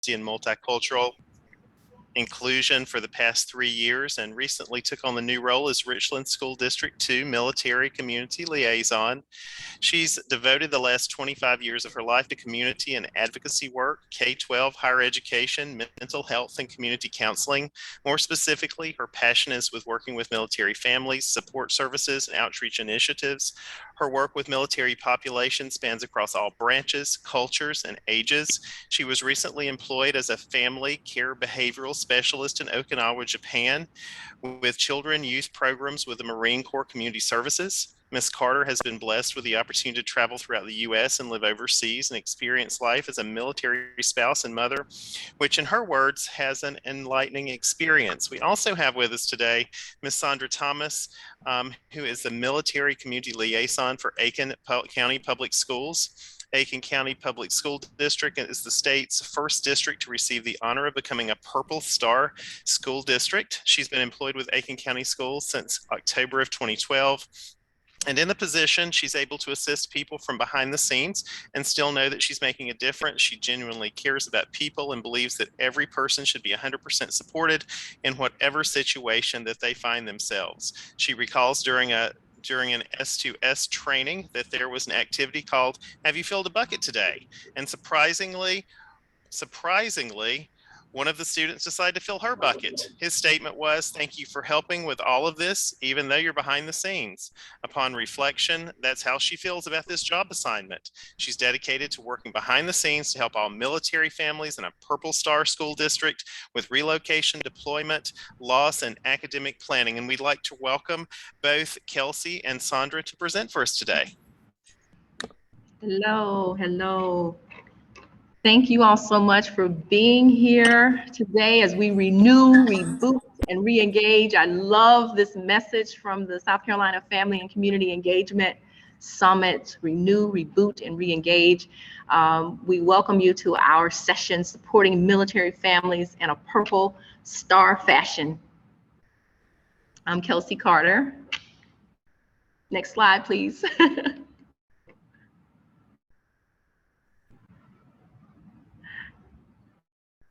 and multicultural inclusion for the past 3 years and recently took on the new role as Richland School District 2 Military Community Liaison. She's devoted the last 25 years of her life to community and advocacy work, K-12, higher education, mental health, and community counseling. More specifically, her passion is with working with military families, support services, and outreach initiatives. Her work with military populations spans across all branches, cultures, and ages. She was recently employed as a family care behavioral specialist in Okinawa, Japan, with children youth programs with the Marine Corps Community Services. Ms. Carter has been blessed with the opportunity to travel throughout the U.S. and live overseas and experience life as a military spouse and mother, which in her words has an enlightening experience. We also have with us today Ms. Sondra Thomas, who is the Military Community Liaison for Aiken County Public Schools. Aiken County Public School District is the state's first district to receive the honor of becoming a Purple Star School District. She's been employed with Aiken County Schools since October of 2012. And in the position, she's able to assist people from behind the scenes and still know that she's making a difference. She genuinely cares about people and believes that every person should be 100% supported in whatever situation that they find themselves. She recalls during an S2S training that there was an activity called, "Have you filled a bucket today?" And surprisingly, one of the students decided to fill her bucket. His statement was, "Thank you for helping with all of this, even though you're behind the scenes." Upon reflection, that's how she feels about this job assignment. She's dedicated to working behind the scenes to help all military families in a Purple Star School District with relocation, deployment, loss, and academic planning. And we'd like to welcome both Kelsie and Sondra to present for us today. Hello. Thank you all so much for being here today as we renew, reboot, and re-engage. I love this message from the South Carolina Family and Community Engagement Summit, renew, reboot, and re-engage. We welcome you to our session supporting military families in a Purple Star fashion. I'm Kelsie Carter. Next slide, please.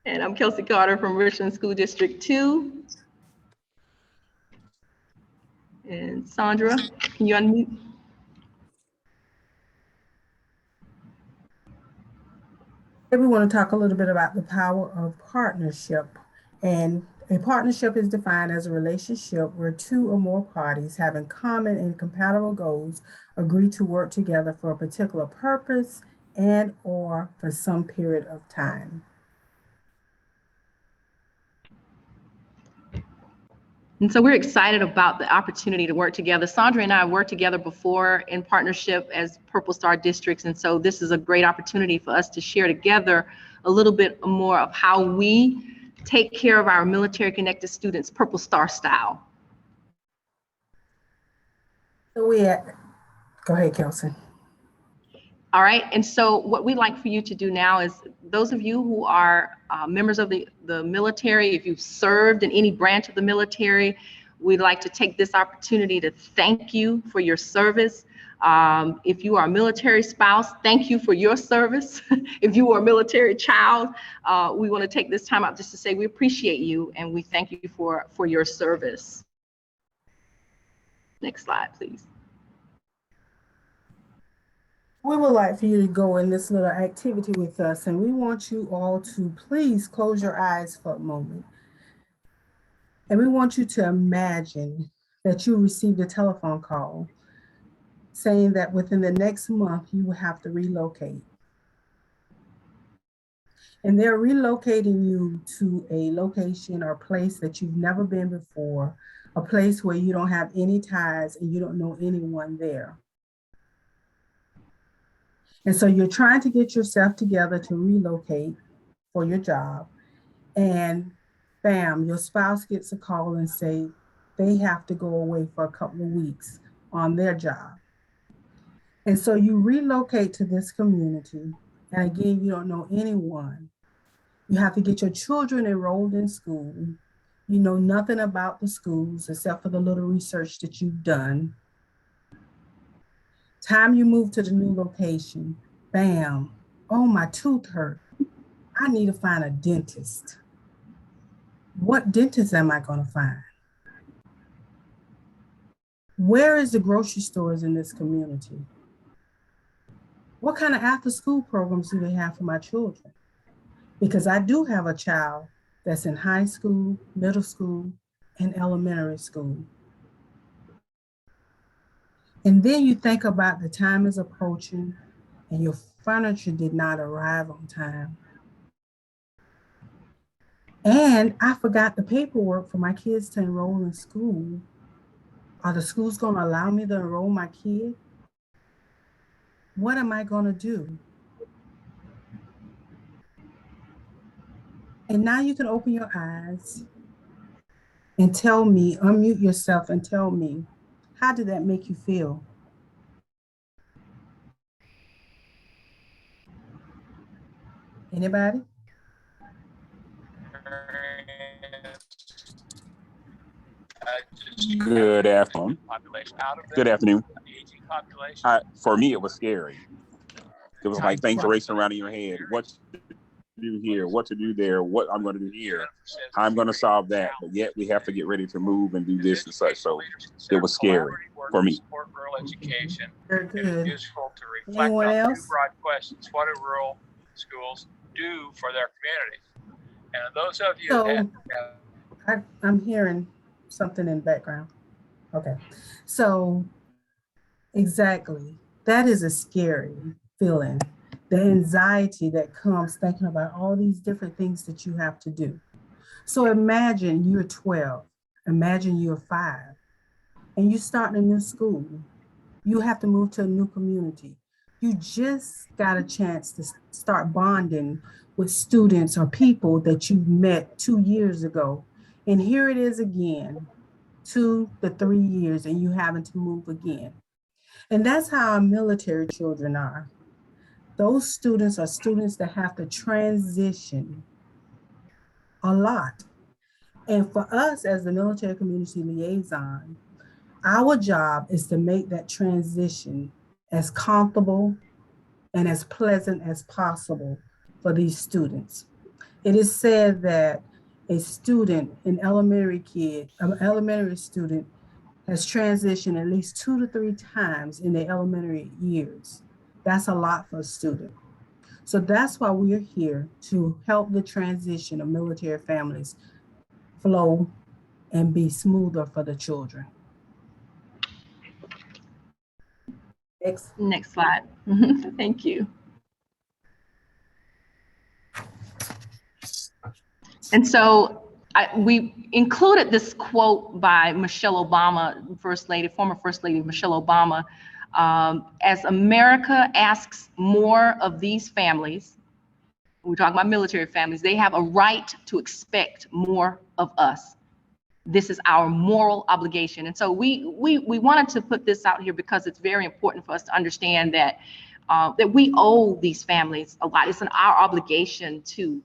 And I'm Kelsie Carter from Richland School District 2. And Sondra, can you unmute? We want to talk a little bit about the power of partnership. And a partnership is defined as a relationship where two or more parties having common and compatible goals agree to work together for a particular purpose and or for some period of time. And so we're excited about the opportunity to work together. Sondra and I worked together before in partnership as Purple Star districts. And so this is a great opportunity for us to share together a little bit more of how we take care of our military connected students Purple Star style. So go ahead, Kelsie. All right, and so what we'd like for you to do now is, those of you who are members of the military, if you've served in any branch of the military, we'd like to take this opportunity to thank you for your service. If you are a military spouse, thank you for your service. If you are a military child, we want to take this time out just to say we appreciate you and we thank you for your service. Next slide, please. We would like for you to go in this little activity with us, and we want you all to please close your eyes for a moment. And we want you to imagine that you received a telephone call saying that within the next month you will have to relocate. And they're relocating you to a location or place that you've never been before, a place where you don't have any ties and you don't know anyone there. And so you're trying to get yourself together to relocate for your job. And bam, your spouse gets a call and say they have to go away for a couple of weeks on their job. And so you relocate to this community. And again, you don't know anyone. You have to get your children enrolled in school. You know nothing about the schools except for the little research that you've done. Time you move to the new location, bam, oh, my tooth hurt. I need to find a dentist. What dentist am I going to find? Where is the grocery stores in this community? What kind of after-school programs do they have for my children? Because I do have a child that's in high school, middle school, and elementary school. And then you think about the time is approaching and your furniture did not arrive on time. And I forgot the paperwork for my kids to enroll in school. Are the schools going to allow me to enroll my kid? What am I going to do? And now you can open your eyes and tell me, unmute yourself and tell me, how did that make you feel? Anybody? Good afternoon. Good afternoon. For me, it was scary. It was like things racing around in your head. What to do here? What to do there? What I'm going to do here? How I'm going to solve that? But yet we have to get ready to move and do this and such. So it was scary for me. Very good. Anyone else? Broad questions. What do rural schools do for their communities? And those of you that I'm hearing something in the background. Okay. So exactly. That is a scary feeling. The anxiety that comes thinking about all these different things that you have to do. So imagine you're 12, imagine you're 5, and you start in a new school. You have to move to a new community. You just got a chance to start bonding with students or people that you met 2 years ago. And here it is again, 2 to 3 years, and you having to move again. And that's how our military children are. Those students are students that have to transition a lot. And for us as the military community liaison, our job is to make that transition as comfortable and as pleasant as possible for these students. It is said that a student, an elementary student has transitioned at least 2 to 3 times in their elementary years. That's a lot for a student. So that's why we're here to help the transition of military families flow and be smoother for the children. Next slide. Thank you. And so we included this quote by Michelle Obama, former First Lady Michelle Obama, as America asks more of these families, we're talking about military families, they have a right to expect more of us. This is our moral obligation. And so we wanted to put this out here because it's very important for us to understand that that we owe these families a lot. It's our obligation to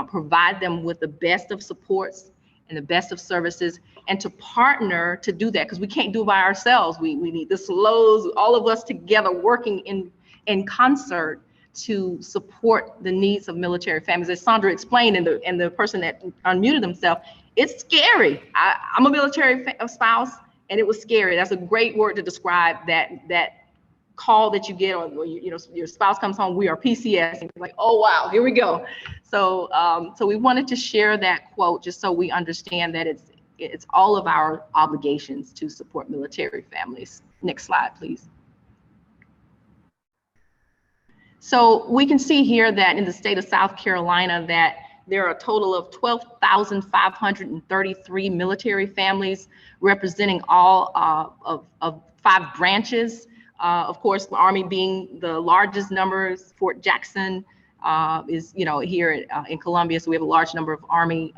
provide them with the best of supports and the best of services, and to partner to do that, because we can't do it by ourselves. We need the SLOs, all of us together working in concert to support the needs of military families. As Sondra explained, and the person that unmuted themselves, it's scary. I'm a military spouse, and it was scary. That's a great word to describe that call that you get, or your spouse comes home, we are PCS, and you're like, oh wow, here we go. So so we wanted to share that quote just so we understand that it's all of our obligations to support military families. Next slide, please. So we can see here that in the state of South Carolina that there are a total of 12,533 military families representing all of 5 branches. Of course, the Army being the largest numbers. Fort Jackson is, here in Columbia, so we have a large number of Army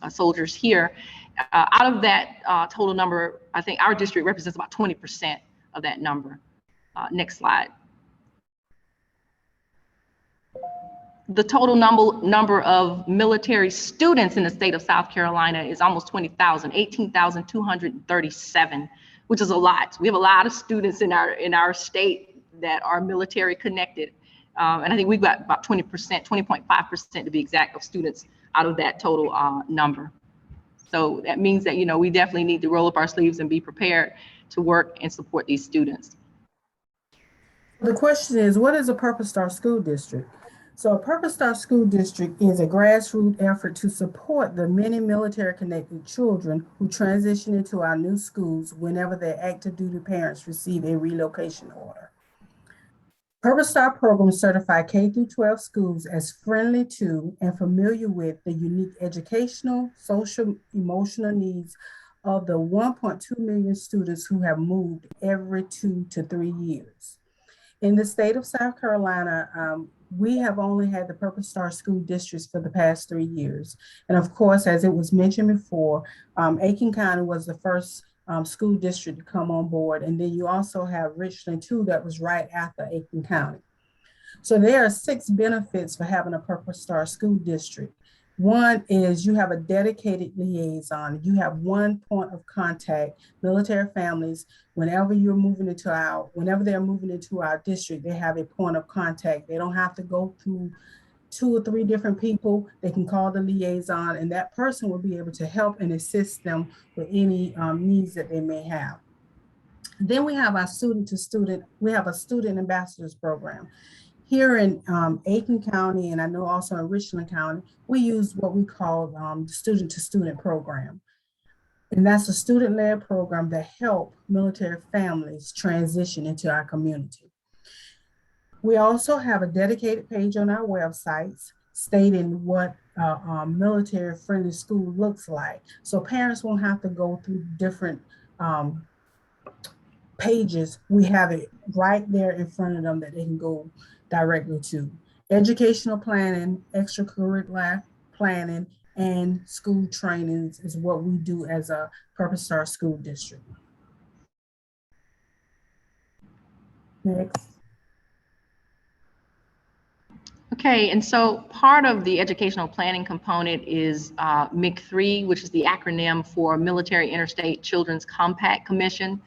soldiers here. Out of that total number, I think our district represents about 20% of that number. Next slide. The total number of military students in the state of South Carolina is almost 20,000, 18,237, which is a lot. We have a lot of students in our state that are military connected. And I think we've got about 20%, 20.5% to be exact, of students out of that total number. So that means that, we definitely need to roll up our sleeves and be prepared to work and support these students. The question is, what is a Purpose Star School District? So a Purpose Star School District is a grassroots effort to support the many military-connected children who transition into our new schools whenever their active duty parents receive a relocation order. Purpose Star programs certify K through 12 schools as friendly to and familiar with the unique educational, social, emotional needs of the 1.2 million students who have moved every 2 to 3 years. In the state of South Carolina, we have only had the Purpose Star school districts for the past 3 years. And of course, as it was mentioned before, Aiken County was the first school district to come on board. And then you also have Richland too, that was right after Aiken County. So there are 6 benefits for having a Purpose Star school district. One is you have a dedicated liaison. You have one point of contact. Military families, whenever they're moving into our district, they have a point of contact. They don't have to go through 2 or 3 different people. They can call the liaison, and that person will be able to help and assist them with any needs that they may have. Then we have our we have a student ambassadors program. Here in Aiken County, and I know also in Richland County, we use what we call the student-to-student program. And that's a student-led program that help military families transition into our community. We also have a dedicated page on our websites stating what a military-friendly school looks like. So parents won't have to go through different pages. We have it right there in front of them that they can go directly to. Educational planning, extracurricular planning, and school trainings is what we do as a Purpose Star school district. Next. Okay, and so part of the educational planning component is MIC3, which is the acronym for Military Interstate Children's Compact Commission.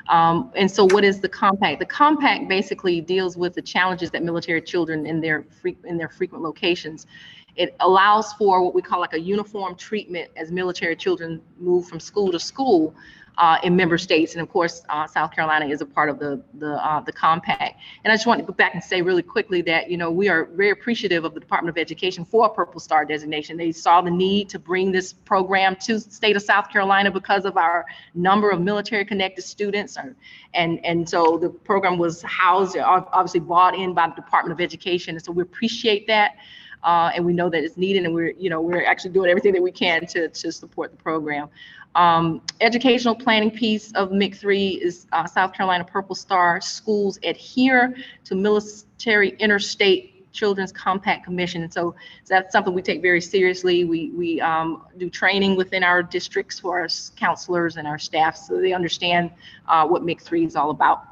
And so what is the compact? The compact basically deals with the challenges that military children in their frequent locations. It allows for what we call like a uniform treatment as military children move from school to school in member states. And of course, South Carolina is a part of the compact. And I just want to go back and say really quickly that, we are very appreciative of the Department of Education for a Purple Star designation. They saw the need to bring this program to the state of South Carolina because of our number of military connected students. And so the program was obviously bought in by the Department of Education. And so we appreciate that. And we know that it's needed, and we're actually doing everything that we can to support the program. Educational planning piece of MIC3 is South Carolina Purple Star schools adhere to Military Interstate Children's Compact Commission. And so that's something we take very seriously. We do training within our districts for our counselors and our staff so they understand what MIC3 is all about.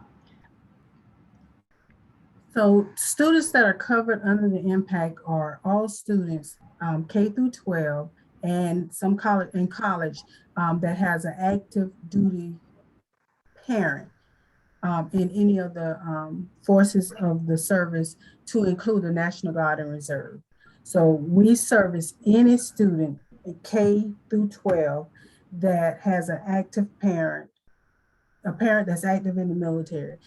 So students that are covered under the impact are all students K through 12 and some college that has an active duty parent in any of the forces of the service, to include the National Guard and Reserve. So we service any student K through 12 that has an active parent, a parent that's active in the military.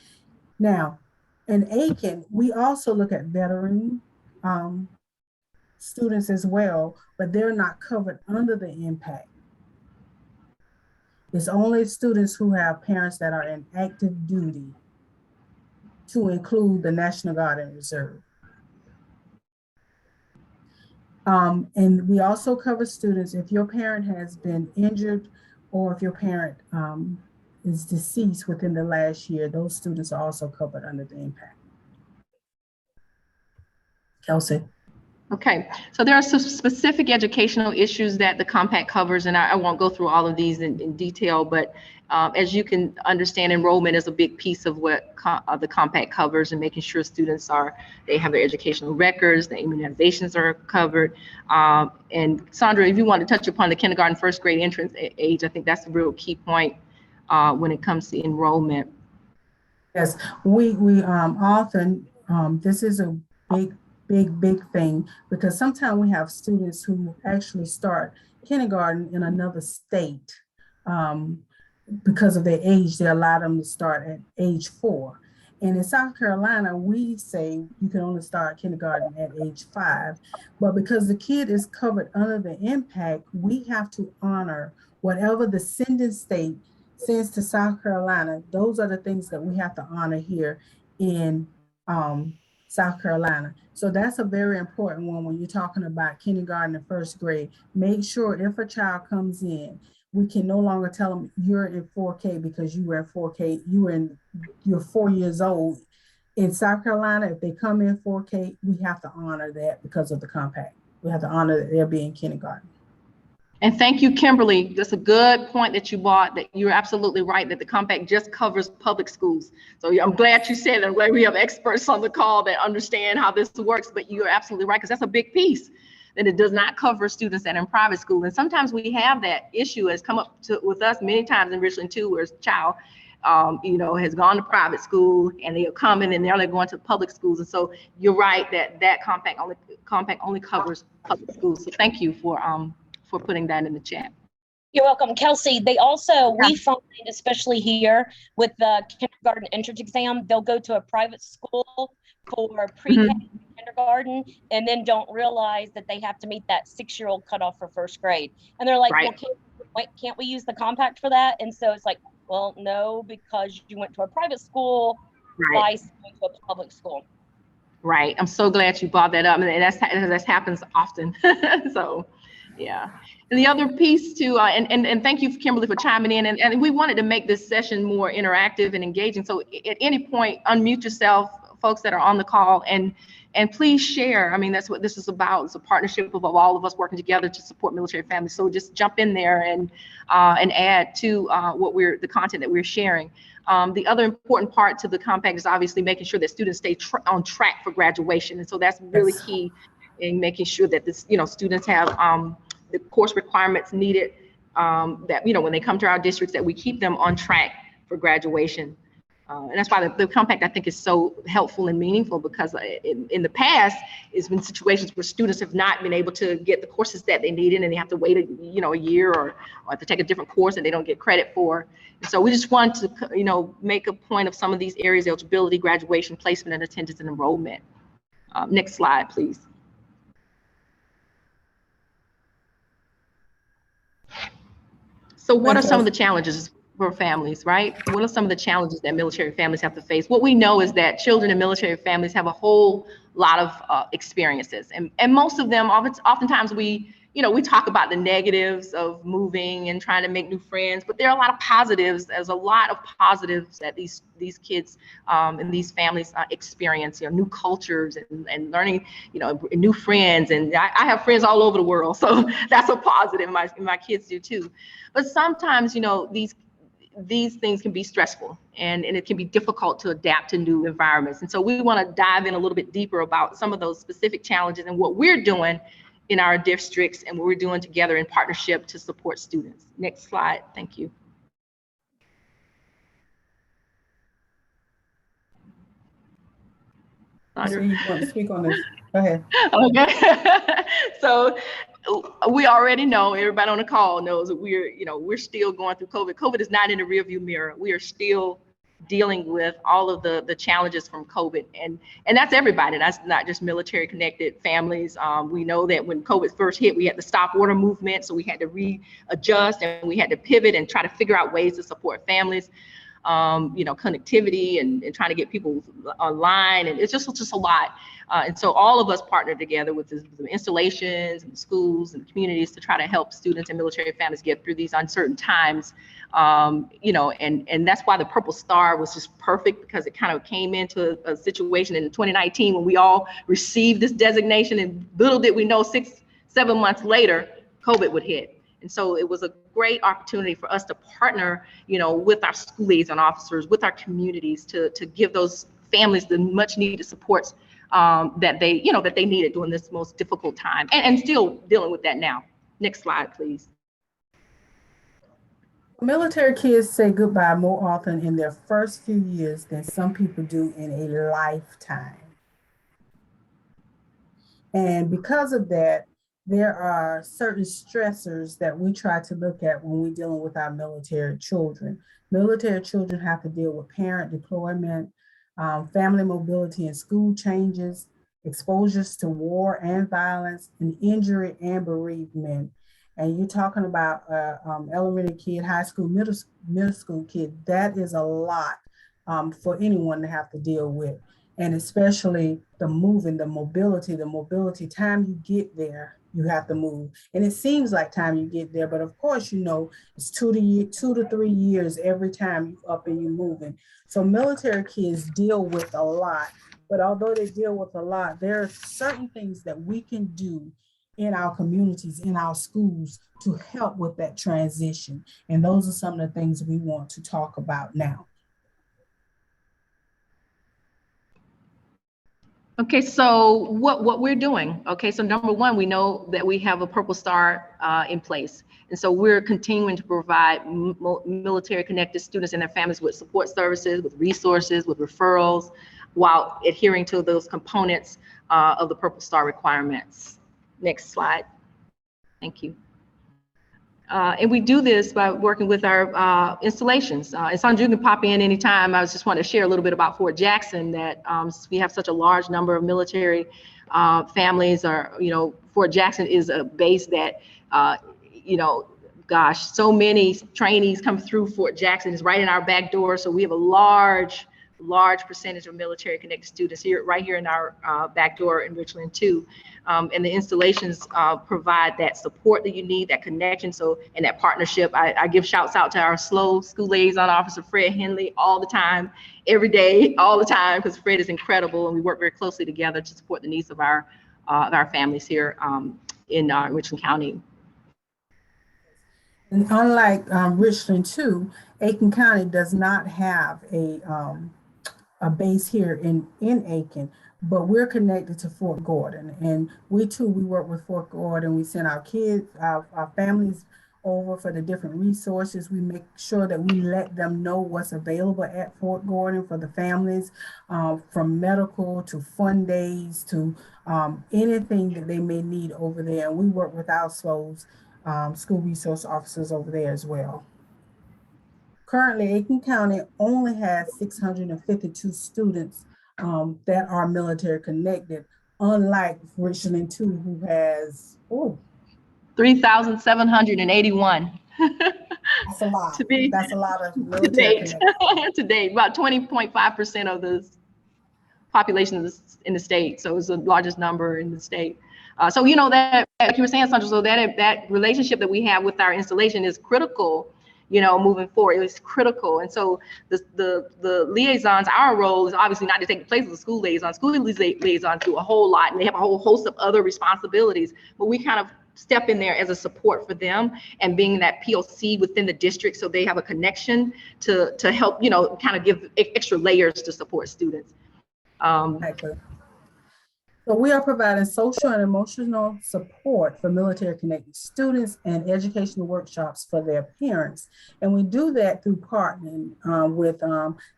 Now, in Aiken, we also look at veteran students as well, but they're not covered under the impact. It's only students who have parents that are in active duty, to include the National Guard and Reserve. And we also cover students if your parent has been injured or if your parent is deceased within the last year. Those students are also covered under the impact. Kelsie. Okay, so there are some specific educational issues that the compact covers, and I won't go through all of these in detail, but as you can understand, enrollment is a big piece of what the compact covers, and making sure students they have their educational records, the immunizations are covered. And Sondra, if you want to touch upon the kindergarten, first grade entrance age, I think that's a real key point when it comes to enrollment. Yes, we often, this is a big thing, because sometimes we have students who actually start kindergarten in another state. Because of their age, they allow them to start at age 4. And in South Carolina, we say you can only start kindergarten at age 5. But because the kid is covered under the impact, we have to honor whatever the sending state sends to South Carolina. Those are the things that we have to honor here in South Carolina. So that's a very important one when you're talking about kindergarten and first grade. Make sure if a child comes in, we can no longer tell them you're in 4K because you were in 4K, you're 4 years old. In South Carolina, if they come in 4K, we have to honor that because of the compact. We have to honor that they're being kindergarten. And thank you, Kimberly. That's a good point that you brought, that you're absolutely right, that the compact just covers public schools. So I'm glad you said that. I'm glad we have experts on the call that understand how this works, but you're absolutely right, because that's a big piece, that it does not cover students that are in private school. And sometimes we have that issue has come up with us many times in Richland too, where a child has gone to private school and they are coming and they're going to public schools. And so you're right that compact only covers public schools. So thank you for putting that in the chat. You're welcome, Kelsie. They also, we find, especially here with the kindergarten entrance exam, they'll go to a private school for pre-K kindergarten and then don't realize that they have to meet that 6-year-old cutoff for first grade. And they're like, right. Well, can't we use the compact for that? And so it's like, well, no, because you went to a private school, right, by going to a public school. Right. I'm so glad you brought that up. And that happens often. So, yeah. And the other piece too, and thank you, Kimberly, for chiming in. And we wanted to make this session more interactive and engaging. So at any point, unmute yourself, folks that are on the call, and please share. I mean, that's what this is about. It's a partnership of all of us working together to support military families. So just jump in there and add to the content that we're sharing. The other important part to the compact is obviously making sure that students stay on track for graduation. And so that's really key in making sure that students have the course requirements needed, that, when they come to our districts, that we keep them on track for graduation. And that's why the compact, I think, is so helpful and meaningful, because in the past, it's been situations where students have not been able to get the courses that they needed, and they have to wait a year or have to take a different course and they don't get credit for. And so we just want to, make a point of some of these areas: eligibility, graduation, placement, and attendance and enrollment. Next slide, please. So what are some of the challenges for families, right? What are some of the challenges that military families have to face? What we know is that children in military families have a whole lot of experiences, and most of them, oftentimes we talk about the negatives of moving and trying to make new friends, but there are a lot of positives. There's a lot of positives that these kids and these families experience, new cultures and learning, new friends. And I have friends all over the world, so that's a positive. My kids do too. But sometimes, these things can be stressful and it can be difficult to adapt to new environments. And so we want to dive in a little bit deeper about some of those specific challenges and what we're doing in our districts and what we're doing together in partnership to support students. Next slide. Thank you. So you want to speak on this? Go ahead. Okay. So we already know, everybody on the call knows that we're still going through COVID. COVID is not in the rearview mirror. We are still dealing with all of the challenges from COVID, and that's everybody. That's not just military connected families. We know that when COVID first hit, we had the stop order movement, so we had to readjust and we had to pivot and try to figure out ways to support families. Connectivity and trying to get people online, and it's just a lot. And so all of us partnered together with the installations and schools and communities to try to help students and military families get through these uncertain times. And that's why the Purple Star was just perfect, because it kind of came into a situation in 2019 when we all received this designation, and little did we know 6-7 months later, COVID would hit. And so it was a great opportunity for us to partner, with our school liaison officers, with our communities to give those families the much needed supports that they needed during this most difficult time, and still dealing with that now. Next slide, please. Military kids say goodbye more often in their first few years than some people do in a lifetime. And because of that, there are certain stressors that we try to look at when we're dealing with our military children. Military children have to deal with parent deployment, family mobility and school changes, exposures to war and violence, and injury and bereavement. And you're talking about elementary kid, high school, middle school kid. That is a lot for anyone to have to deal with. And especially the moving, the mobility, time you get there, you have to move. And it seems like time you get there, but of course, you know, it's 2 to 3 years every time you up and you moving. So military kids deal with a lot, but although they deal with a lot, there are certain things that we can do in our communities, in our schools to help with that transition. And those are some of the things we want to talk about now. Okay, so what we're doing, okay, so number one, we know that we have a Purple Star in place. And so we're continuing to provide military connected students and their families with support services, with resources, with referrals, while adhering to those components of the Purple Star requirements. Next slide. Thank you. And we do this by working with our installations. And Sondra, you can pop in anytime. I just want to share a little bit about Fort Jackson, that we have such a large number of military families. Or, you know, Fort Jackson is a base that, you know, gosh, so many trainees come through Fort Jackson. It's right in our back door. So we have a large percentage of military connected students here, right here in our back door in Richland too. And the installations provide that support that you need, that connection. So, and that partnership, I give shouts out to our SLO school liaison officer, Fred Henley, all the time, every day, all the time, because Fred is incredible. And we work very closely together to support the needs of our families here in Richland County. And unlike Richland too, Aiken County does not have a base here in Aiken, but we're connected to Fort Gordon. And we work with Fort Gordon. We send our kids, our families over for the different resources. We make sure that we let them know what's available at Fort Gordon for the families, from medical to fun days to anything that they may need over there. And we work with our SLOs, school resource officers over there as well. Currently, Aiken County only has 652 students that are military connected, unlike Richland 2, who has 3,781. That's a lot. That's a lot of military to date, about 20.5% of the population in the state. So it's the largest number in the state. So, you know, that like you were saying, Sondra, so that relationship that we have with our installation is critical, you know, moving forward. It's critical. And so the liaisons, our role is obviously not to take the place of the school liaisons. School liaisons do a whole lot, and they have a whole host of other responsibilities, but we kind of step in there as a support for them and being that POC within the district, so they have a connection to help, you know, kind of give extra layers to support students. Exactly. So we are providing social and emotional support for military connected students and educational workshops for their parents. And we do that through partnering with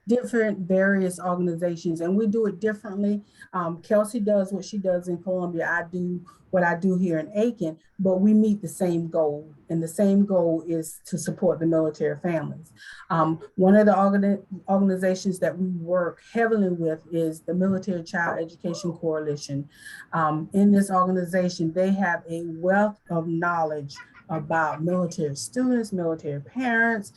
different various organizations, and we do it differently. Kelsie does what she does in Columbia. I do what I do here in Aiken, but we meet the same goal. And the same goal is to support the military families. One of the organizations that we work heavily with is the Military Child Education Coalition. In this organization, they have a wealth of knowledge about military students, military parents,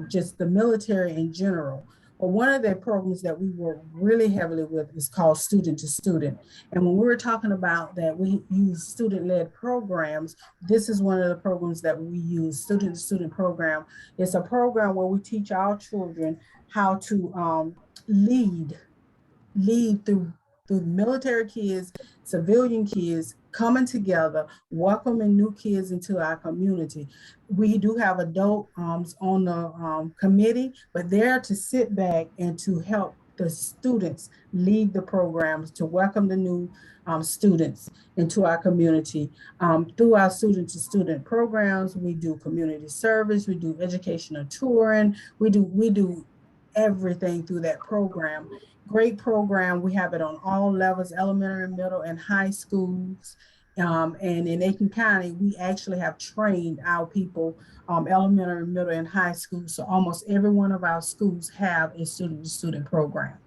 just the military in general. But one of the programs that we work really heavily with is called Student to Student. And when we were talking about that, we use student-led programs. This is one of the programs that we use, Student to Student program. It's a program where we teach our children how to lead through military kids, civilian kids coming together, welcoming new kids into our community. We do have adults on the committee, but they're to sit back and to help the students lead the programs, to welcome the new students into our community. Through our student to student programs, we do community service, we do educational touring, we do everything through that program. great program. We have it on all levels, elementary, middle, and high schools. And in Aiken County, we actually have trained our people, elementary, middle, and high school. So almost every one of our schools have a student-to-student program.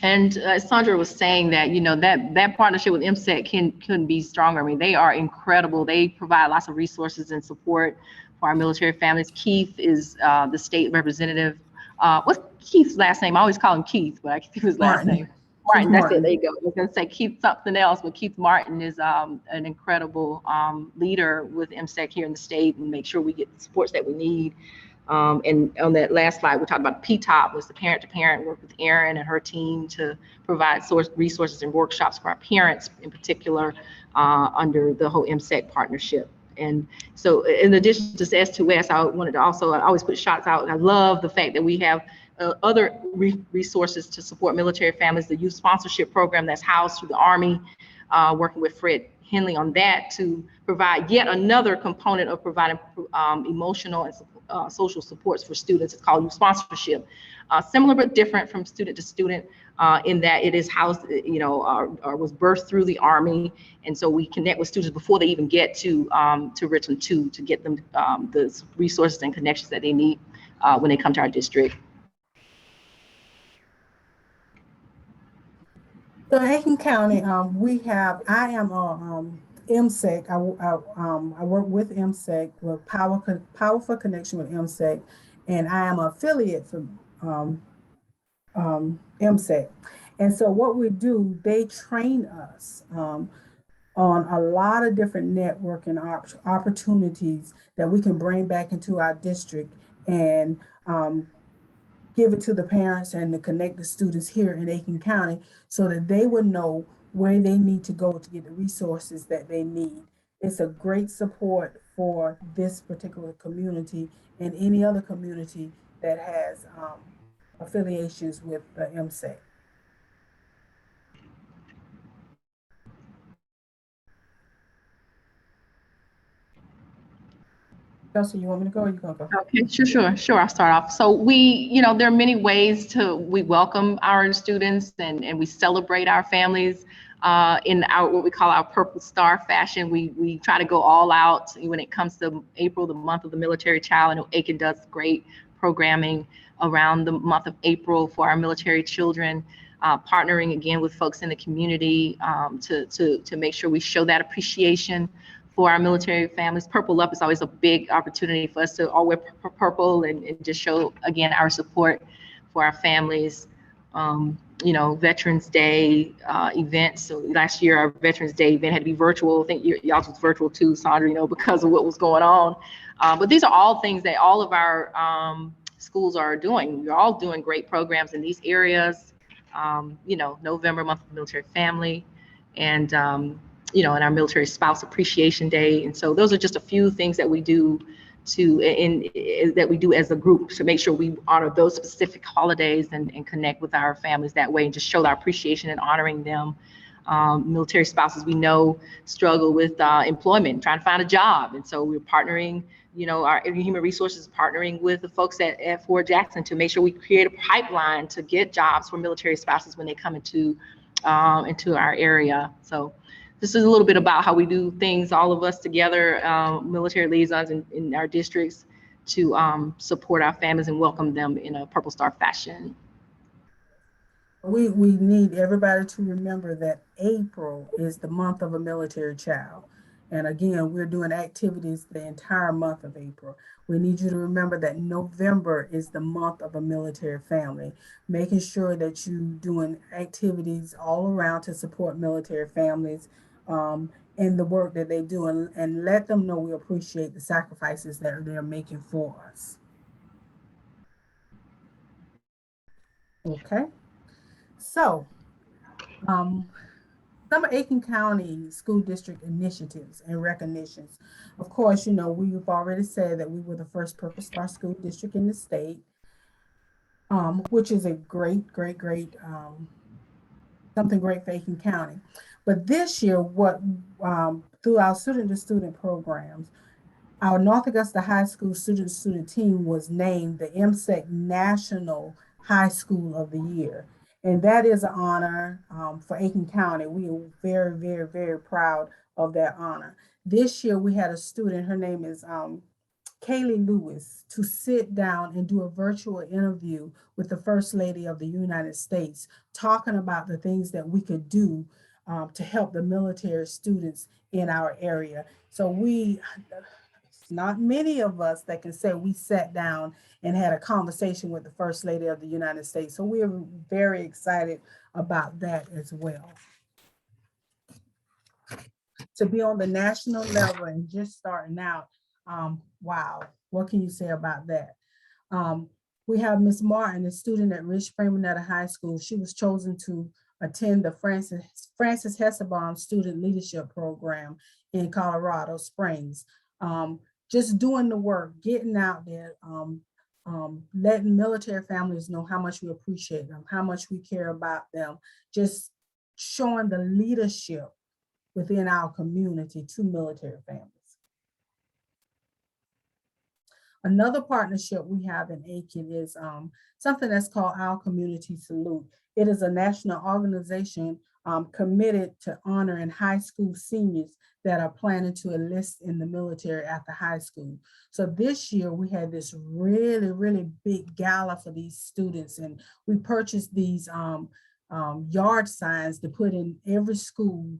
And Sondra was saying that, that partnership with MSEC couldn't be stronger. I mean, they are incredible. They provide lots of resources and support for our military families. Keith is the state representative. What's Keith's last name? I always call him Keith, but I can't think of his last name. Martin, that's it. There you go. I was going to say Keith something else, but Keith Martin is an incredible leader with MSEC here in the state, and make sure we get the supports that we need. And on that last slide, we talked about PTOP, was the parent-to-parent work with Erin and her team to provide resources and workshops for our parents in particular under the whole MSEC partnership. And so in addition to S2S, I wanted to also, I always put shots out. I love the fact that we have other resources to support military families, the youth sponsorship program that's housed through the Army, working with Fred Henley on that to provide yet another component of providing emotional and social supports for students. It's called youth sponsorship. Similar but different from student to student in that it is housed, or was birthed through the Army. And so we connect with students before they even get to Richland 2 to get them the resources and connections that they need when they come to our district. So Aiken County, I am a MSEC. I work with MSEC, with Powerful Connection with MSEC, and I am an affiliate for MSEC. And so what we do, they train us on a lot of different networking opportunities that we can bring back into our district and give it to the parents and to connect the students here in Aiken County so that they would know where they need to go to get the resources that they need. It's a great support for this particular community and any other community that has affiliations with the MSEC. Kelsie, you want me to go or you gonna go? Okay, sure. I'll start off. So we, there are many ways we welcome our students and we celebrate our families in what we call our Purple Star fashion. We try to go all out when it comes to April, the month of the military child. I know Aiken does great programming around the month of April for our military children, partnering again with folks in the community to make sure we show that appreciation for our military families. Purple Up is always a big opportunity for us to all wear purple and just show, again, our support for our families. Veterans Day events. So last year, our Veterans Day event had to be virtual. I think y'all was virtual too, Sondra, because of what was going on. But these are all things that all of our schools are doing. We're all doing great programs in these areas. November, month of the military family, and and our military spouse appreciation day. And so those are just a few things that we do that we do as a group to make sure we honor those specific holidays and connect with our families that way and just show our appreciation and honoring them. Military spouses we know struggle with employment, trying to find a job. And so we're partnering, our human resources partnering with the folks at Fort Jackson to make sure we create a pipeline to get jobs for military spouses when they come into our area. So this is a little bit about how we do things, all of us together, military liaisons in our districts, to support our families and welcome them in a Purple Star fashion. We need everybody to remember that April is the month of a military child. And again, we're doing activities the entire month of April. We need you to remember that November is the month of a military family, making sure that you're doing activities all around to support military families in the work that they do, and let them know we appreciate the sacrifices that they're making for us. Okay. So, some of Aiken County School District initiatives and recognitions. Of course, we've already said that we were the first Purple Star School District in the state, which is a great, something great for Aiken County. But this year, through our student-to-student programs, our North Augusta High School student team was named the MSEC National High School of the Year. And that is an honor for Aiken County. We are very, very, very proud of that honor. This year we had a student, her name is Kaylee Lewis, to sit down and do a virtual interview with the First Lady of the United States, talking about the things that we could do to help the military students in our area. So it's not many of us that can say we sat down and had a conversation with the First Lady of the United States. So we are very excited about that as well. To be on the national level and just starting out, wow, what can you say about that? We have Miss Martin, a student at Rich Freemanetta High School. She was chosen to attend the Francis Hesselbaum Student Leadership Program in Colorado Springs. Just doing the work, getting out there, letting military families know how much we appreciate them, how much we care about them, just showing the leadership within our community to military families. Another partnership we have in Aiken is something that's called Our Community Salute. It is a national organization committed to honoring high school seniors that are planning to enlist in the military after high school. So this year we had this really, really big gala for these students, and we purchased these yard signs to put in every school.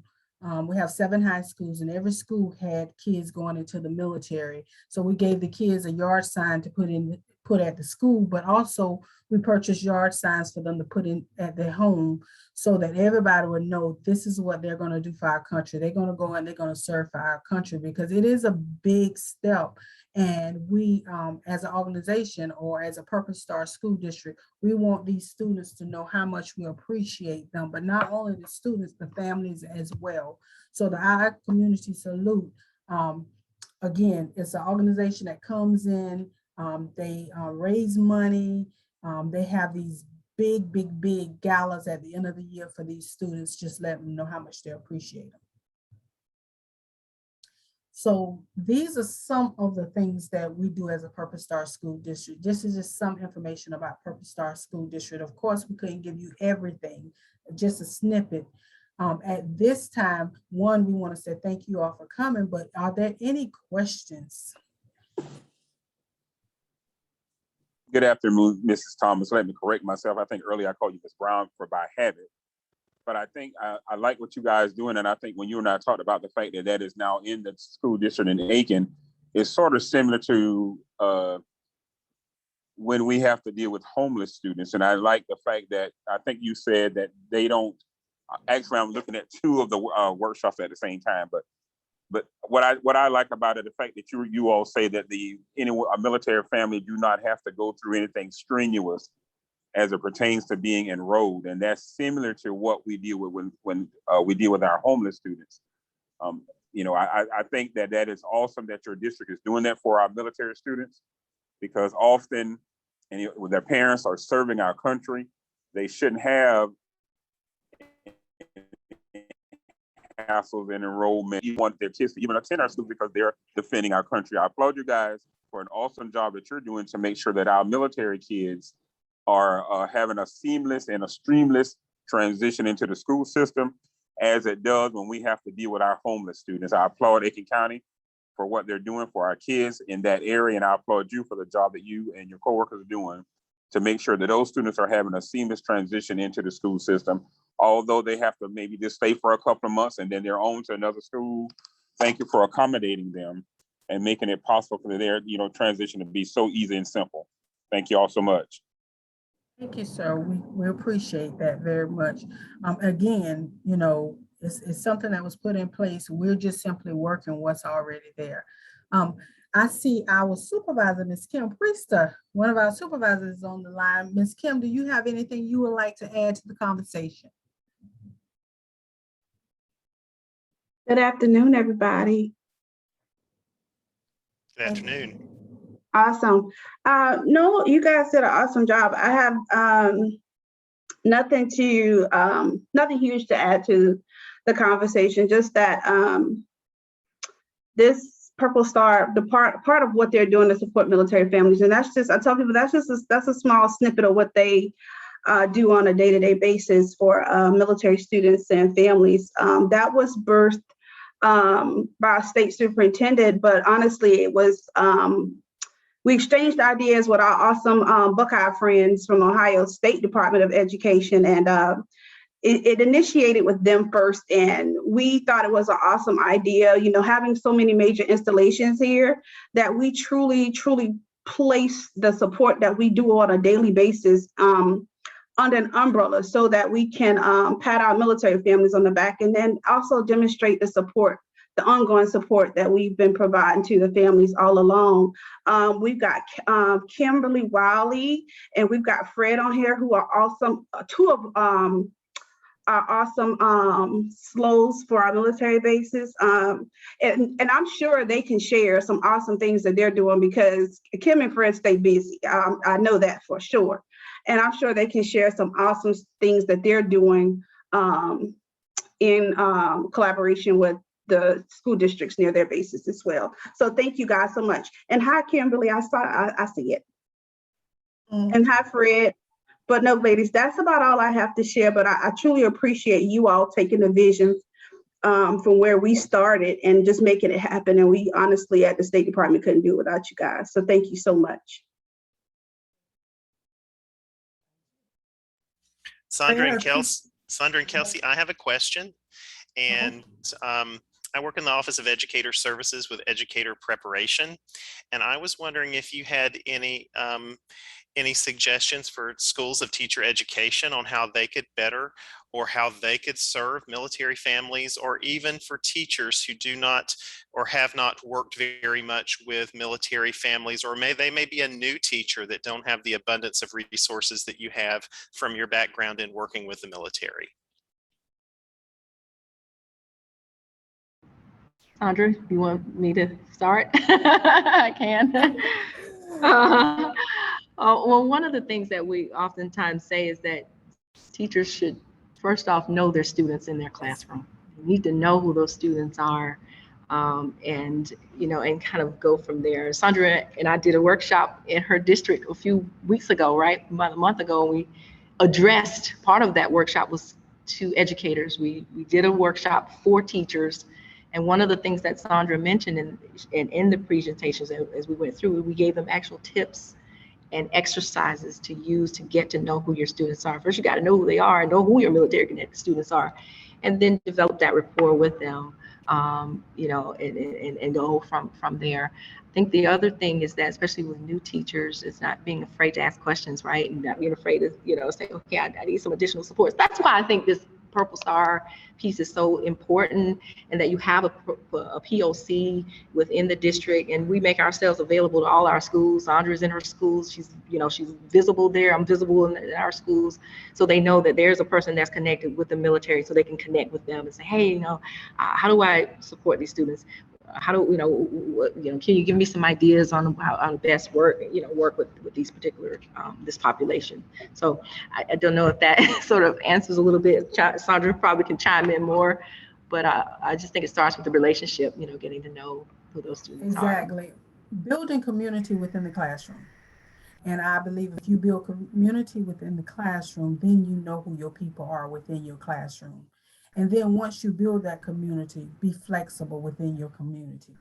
We have 7 high schools, and every school had kids going into the military. So we gave the kids a yard sign to put at the school, but also we purchased yard signs for them to put in at their home so that everybody would know this is what they're going to do for our country. They're going to go and they're going to serve for our country, because it is a big step. And we, as an organization or as a Purpose Star School District, we want these students to know how much we appreciate them, but not only the students, the families as well. So the Our Community Salute, again, it's an organization that comes in, they raise money, they have these big galas at the end of the year for these students, just let them know how much they appreciate them. So these are some of the things that we do as a Purpose Star School District. This is just some information about Purpose Star School District. Of course, we couldn't give you everything, just a snippet. At this time, one, we want to say thank you all for coming, but are there any questions? Good afternoon, Mrs. Thomas. Let me correct myself. I think earlier I called you Ms. Brown by habit. But I think I like what you guys doing. And I think when you and I talked about the fact that that is now in the school district in Aiken, it's sort of similar to when we have to deal with homeless students. And I like the fact that I think you said that they don't, actually I'm looking at 2 of the workshops at the same time, but what I like about it, the fact that you all say that a military family do not have to go through anything strenuous as it pertains to being enrolled. And that's similar to what we deal with when we deal with our homeless students. I think that is awesome that your district is doing that for our military students, because often, and when their parents are serving our country, they shouldn't have hassles and enrollment. You want their kids to even attend our schools because they're defending our country. I applaud you guys for an awesome job that you're doing to make sure that our military kids are having a seamless and a streamless transition into the school system, as it does when we have to deal with our homeless students. I applaud Aiken County for what they're doing for our kids in that area, and I applaud you for the job that you and your coworkers are doing to make sure that those students are having a seamless transition into the school system, although they have to maybe just stay for a couple of months and then they're on to another school. Thank you for accommodating them and making it possible for their transition to be so easy and simple. Thank you all so much. Thank you, sir. We appreciate that very much. Again, it's something that was put in place. We're just simply working what's already there. I see our supervisor, Ms. Kim Priester, one of our supervisors is on the line. Ms. Kim, do you have anything you would like to add to the conversation? Good afternoon, everybody. Good afternoon. Awesome. No, you guys did an awesome job. I have nothing huge to add to the conversation, just that this Purple Star, the part of what they're doing to support military families. And that's just, I tell people, that's a small snippet of what they do on a day-to-day basis for military students and families. That was birthed by a state superintendent, but honestly, it was, we exchanged ideas with our awesome Buckeye friends from Ohio State Department of Education, and it initiated with them first, and we thought it was an awesome idea, you know, having so many major installations here, that we truly place the support that we do on a daily basis under an umbrella, so that we can pat our military families on the back, and then also demonstrate the support, the ongoing support that we've been providing to the families all along. We've got Kimberly Wiley and we've got Fred on here, who are awesome, two of our awesome SLOs for our military bases. And I'm sure they can share some awesome things that they're doing, because Kim and Fred stay busy. I know that for sure. And I'm sure they can share some awesome things that they're doing in collaboration with the school districts near their bases as well. So thank you guys so much. And hi, Kimberly, I see it. And hi, Fred. But no, ladies, that's about all I have to share. But I truly appreciate you all taking the vision from where we started and just making it happen. And we honestly at the State Department couldn't do it without you guys. So thank you so much. Sondra and Kelsie, I have a question. And I work in the Office of Educator Services with educator preparation. And I was wondering if you had any suggestions for schools of teacher education on how they could better, or how they could serve military families, or even for teachers who do not or have not worked very much with military families, or they may be a new teacher that don't have the abundance of resources that you have from your background in working with the military. Sondra, you want me to start? I can. Well, one of the things that we oftentimes say is that teachers should first off know their students in their classroom. You need to know who those students are, and and kind of go from there. Sondra and I did a workshop in her district a few weeks ago, right? About a month ago, and we addressed, part of that workshop was to educators. We did a workshop for teachers. And one of the things that Sondra mentioned in the presentations as we went through, we gave them actual tips and exercises to use to get to know who your students are. First, you got to know who they are and know who your military connected students are, and then develop that rapport with them, and go from there. I think the other thing is that, especially with new teachers, is not being afraid to ask questions, right? And not being afraid to, say, okay, I need some additional support. That's why I think this Purple Star piece is so important, and that you have a POC within the district, and we make ourselves available to all our schools. Sondra's in her schools. She's visible there. I'm visible in our schools, so they know that there's a person that's connected with the military, so they can connect with them and say, hey, how do I support these students? How do can you give me some ideas on how to best work with these particular this population? So I don't know if that sort of answers a little bit. Sondra probably can chime in more, but I just think it starts with the relationship, getting to know who those students are. Exactly. Building community within the classroom. And I believe if you build community within the classroom, then you know who your people are within your classroom. And then once you build that community, be flexible within your community.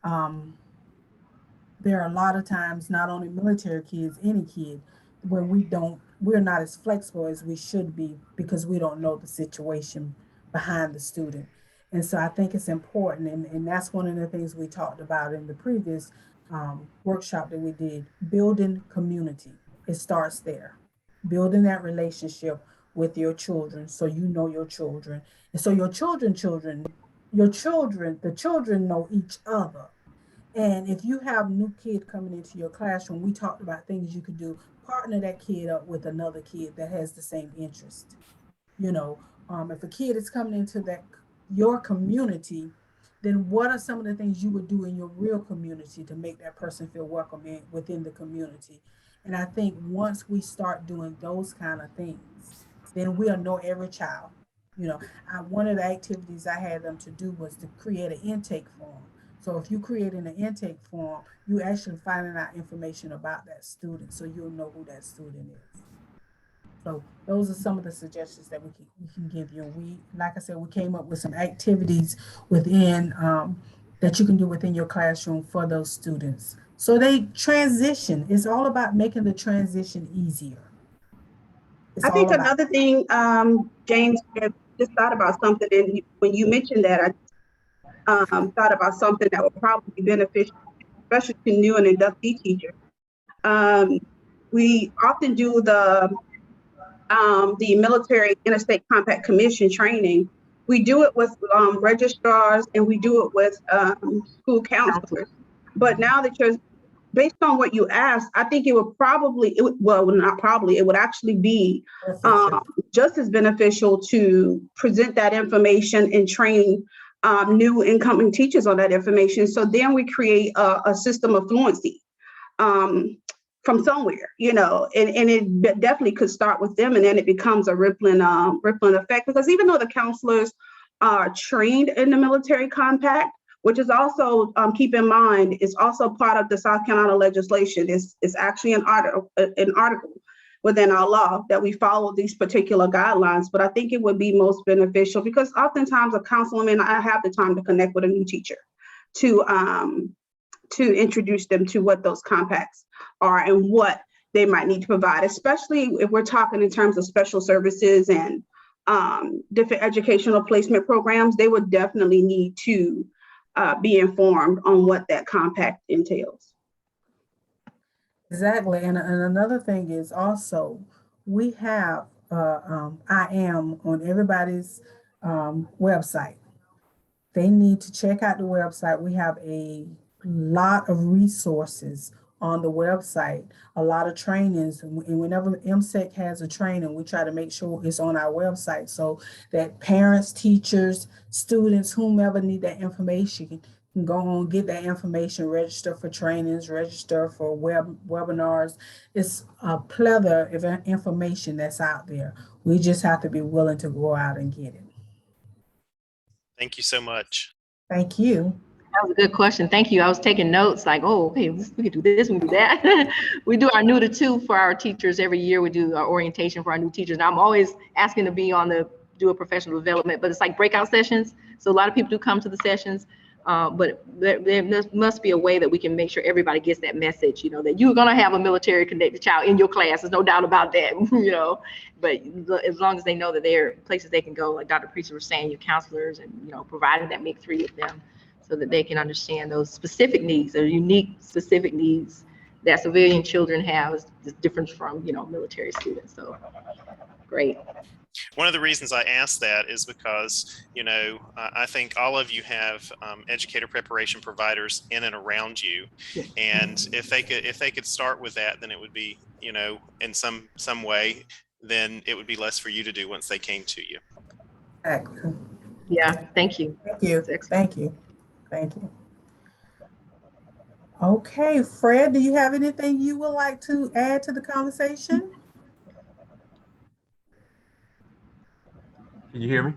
There are a lot of times, not only military kids, any kid, where we're not as flexible as we should be, because we don't know the situation behind the student. And so I think it's important, and that's one of the things we talked about in the previous workshop that we did, building community. It starts there, building that relationship with your children, so you know your children, and so your the children know each other. And if you have new kid coming into your classroom, we talked about things you could do. Partner that kid up with another kid that has the same interest. If a kid is coming into your community, then what are some of the things you would do in your real community to make that person feel welcome within the community? And I think once we start doing those kind of things, then we'll know every child. One of the activities I had them to do was to create an intake form So if you creating an intake form, you actually finding out information about that student, so you'll know who that student is. So those are some of the suggestions that we can give you. We, like I said, we came up with some activities within that you can do within your classroom for those students. So they transition. It's all about making the transition easier. It's I all think about. another thing, James, I just thought about something, and when you mentioned that, I thought about something that would probably be beneficial, especially to new and inductee teachers. We often do the Military Interstate Compact Commission training. We do it with registrars, and we do it with school counselors. But now that you're, based on what you asked, I think it would probably, well, not probably, it would actually be just as beneficial to present that information and train new incoming teachers on that information. So then we create a system of fluency from somewhere, and it definitely could start with them, and then it becomes a rippling effect. Because even though the counselors are trained in the military compact, which is also, keep in mind, is also part of the South Carolina legislation. It's actually an article within our law that we follow these particular guidelines. But I think it would be most beneficial, because oftentimes a counselor may not have the time to connect with a new teacher to introduce them to what those compacts are and what they might need to provide, especially if we're talking in terms of special services and different educational placement programs. They would definitely need to be informed on what that compact entails. Exactly. And another thing is also, we have I am on everybody's website. They need to check out the website. We have a lot of resources on the website, a lot of trainings. And whenever MSEC has a training, we try to make sure it's on our website so that parents, teachers, students, whomever need that information can go on, get that information, register for trainings, register for webinars. It's a plethora of information that's out there. We just have to be willing to go out and get it. Thank you so much. Thank you. That was a good question. Thank you. I was taking notes like, oh, okay, we can do this, we can do that. We do our new to two for our teachers every year. We do our orientation for our new teachers. And I'm always asking to be on do a professional development, but it's like breakout sessions. So a lot of people do come to the sessions, but there must be a way that we can make sure everybody gets that message, that you're going to have a military connected child in your class. There's no doubt about that, but as long as they know that there are places they can go, like Dr. Priest was saying, your counselors, and, providing that make three with them, so that they can understand those specific needs, or unique specific needs that civilian children have is different from, military students. So great. One of the reasons I asked that is because, I think all of you have educator preparation providers in and around you. And if they could start with that, then it would be, in some way, then it would be less for you to do once they came to you. Exactly. Yeah, thank you. Thank you. Thank you. Thank you. Okay, Fred, do you have anything you would like to add to the conversation? Can you hear me?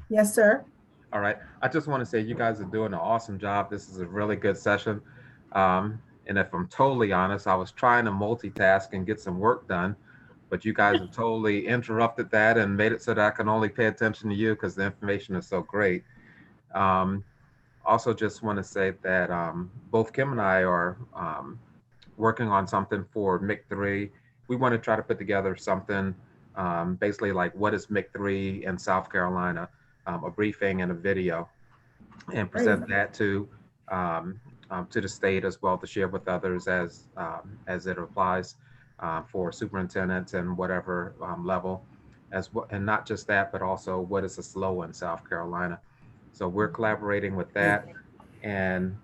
Yes, sir. All right. I just want to say you guys are doing an awesome job. This is a really good session. And if I'm totally honest, I was trying to multitask and get some work done, but you guys have totally interrupted that and made it so that I can only pay attention to you because the information is so great. Also, just want to say that both Kim and I are working on something for MIC3. We want to try to put together something basically like what is MIC3 in South Carolina, a briefing and a video, and present that to the state as well to share with others as it applies for superintendents and whatever level, and not just that, but also what is a SLO in South Carolina. So we're collaborating with that, and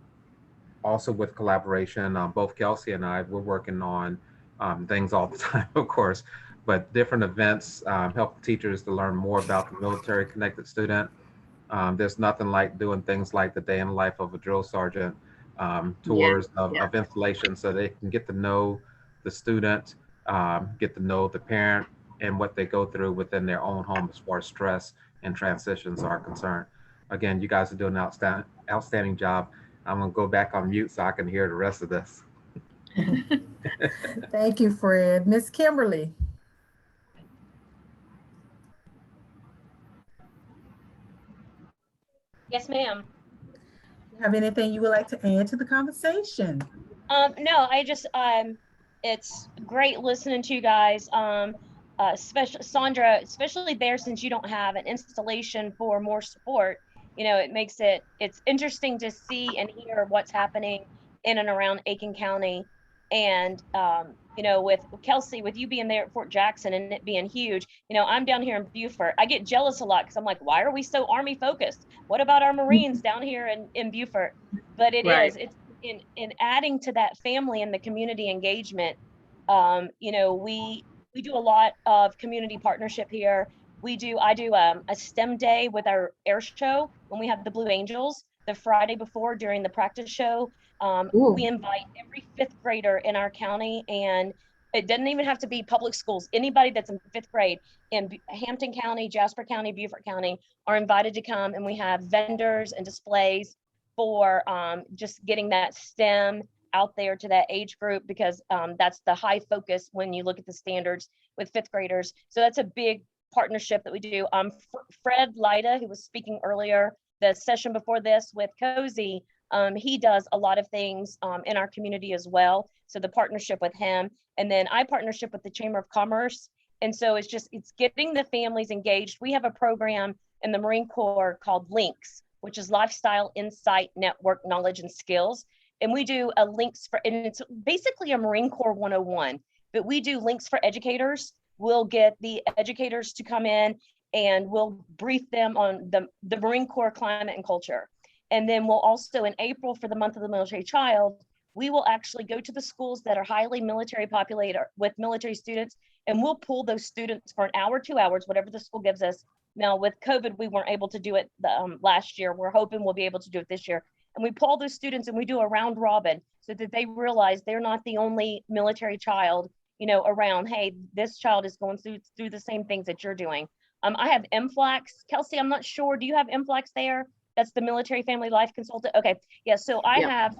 also with collaboration, both Kelsie and I, we're working on things all the time, of course, but different events help teachers to learn more about the military connected student. There's nothing like doing things like the day in the life of a drill sergeant, tours of installation, so they can get to know the student, get to know the parent and what they go through within their own home as far as stress and transitions are concerned. Again, you guys are doing an outstanding job. I'm gonna go back on mute so I can hear the rest of this. Thank you, Fred. Miss Kimberly. Yes, ma'am. Have anything you would like to add to the conversation? No, it's great listening to you guys. Especially Sondra, especially there, since you don't have an installation for more support, it makes it's interesting to see and hear what's happening in and around Aiken County. And, with Kelsie, with you being there at Fort Jackson and it being huge, I'm down here in Beaufort. I get jealous a lot because I'm like, why are we so Army focused? What about our Marines down here in Beaufort? But it's in adding to that family and the community engagement. We do a lot of community partnership here. I do a STEM day with our air show when we have the Blue Angels the Friday before during the practice show. We invite every 5th grader in our county, and it doesn't even have to be public schools. Anybody that's in 5th grade in Hampton County, Jasper County, Beaufort County are invited to come, and we have vendors and displays for just getting that STEM out there to that age group, because that's the high focus when you look at the standards with 5th graders. So that's a big partnership that we do. Fred Lida, who was speaking earlier, the session before this with Cozy, he does a lot of things in our community as well. So the partnership with him, and then I partnership with the Chamber of Commerce. And so it's getting the families engaged. We have a program in the Marine Corps called LINKS, which is Lifestyle Insight Network Knowledge and Skills. And we do a links for, and it's basically a Marine Corps 101, but we do links for educators. We'll get the educators to come in and we'll brief them on the Marine Corps climate and culture. And then we'll also, in April, for the month of the military child, we will actually go to the schools that are highly military populated with military students, and we'll pull those students for an hour, 2 hours, whatever the school gives us. Now with COVID, we weren't able to do it last year. We're hoping we'll be able to do it this year. And we pull those students and we do a round robin so that they realize they're not the only military child, around. Hey, this child is going through the same things that you're doing. I have MFLAX. Kelsie, I'm not sure. Do you have MFLAX there? That's the Military Family Life Consultant. Okay. Yeah. So I have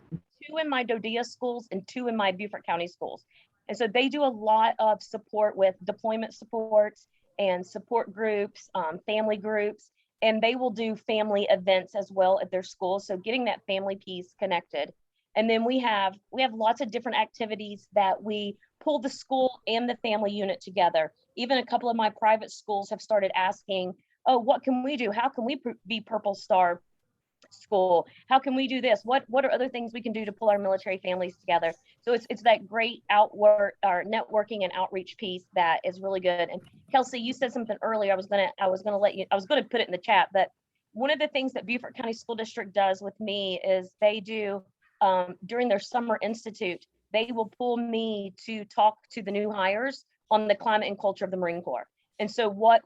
2 in my Dodea schools and 2 in my Beaufort County schools. And so they do a lot of support with deployment supports and support groups, family groups, and they will do family events as well at their schools. So getting that family piece connected. And then we have lots of different activities that we pull the school and the family unit together. Even a couple of my private schools have started asking, oh, what can we do? How can we be Purple Star school? How can we do this? What are other things we can do to pull our military families together? So it's that great networking and outreach piece that is really good. And Kelsie, you said something earlier. I was gonna put it in the chat, but one of the things that Beaufort County School District does with me is they do during their summer institute, they will pull me to talk to the new hires on the climate and culture of the Marine Corps. And so what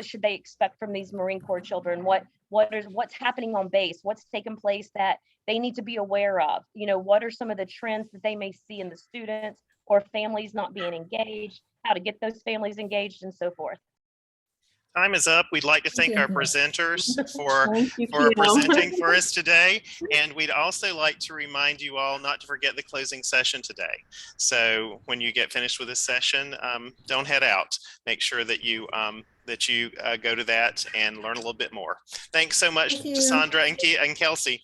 should they expect from these Marine Corps children? What's happening on base? What's taking place that they need to be aware of? What are some of the trends that they may see in the students or families not being engaged, how to get those families engaged, and so forth. Time is up. We'd like to thank our presenters for presenting for us today. And we'd also like to remind you all not to forget the closing session today. So when you get finished with this session, don't head out. Make sure that you go to that and learn a little bit more. Thanks so much to Sondra and Kelsie.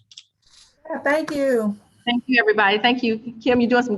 Yeah, thank you. Thank you, everybody. Thank you, Kim. You're doing some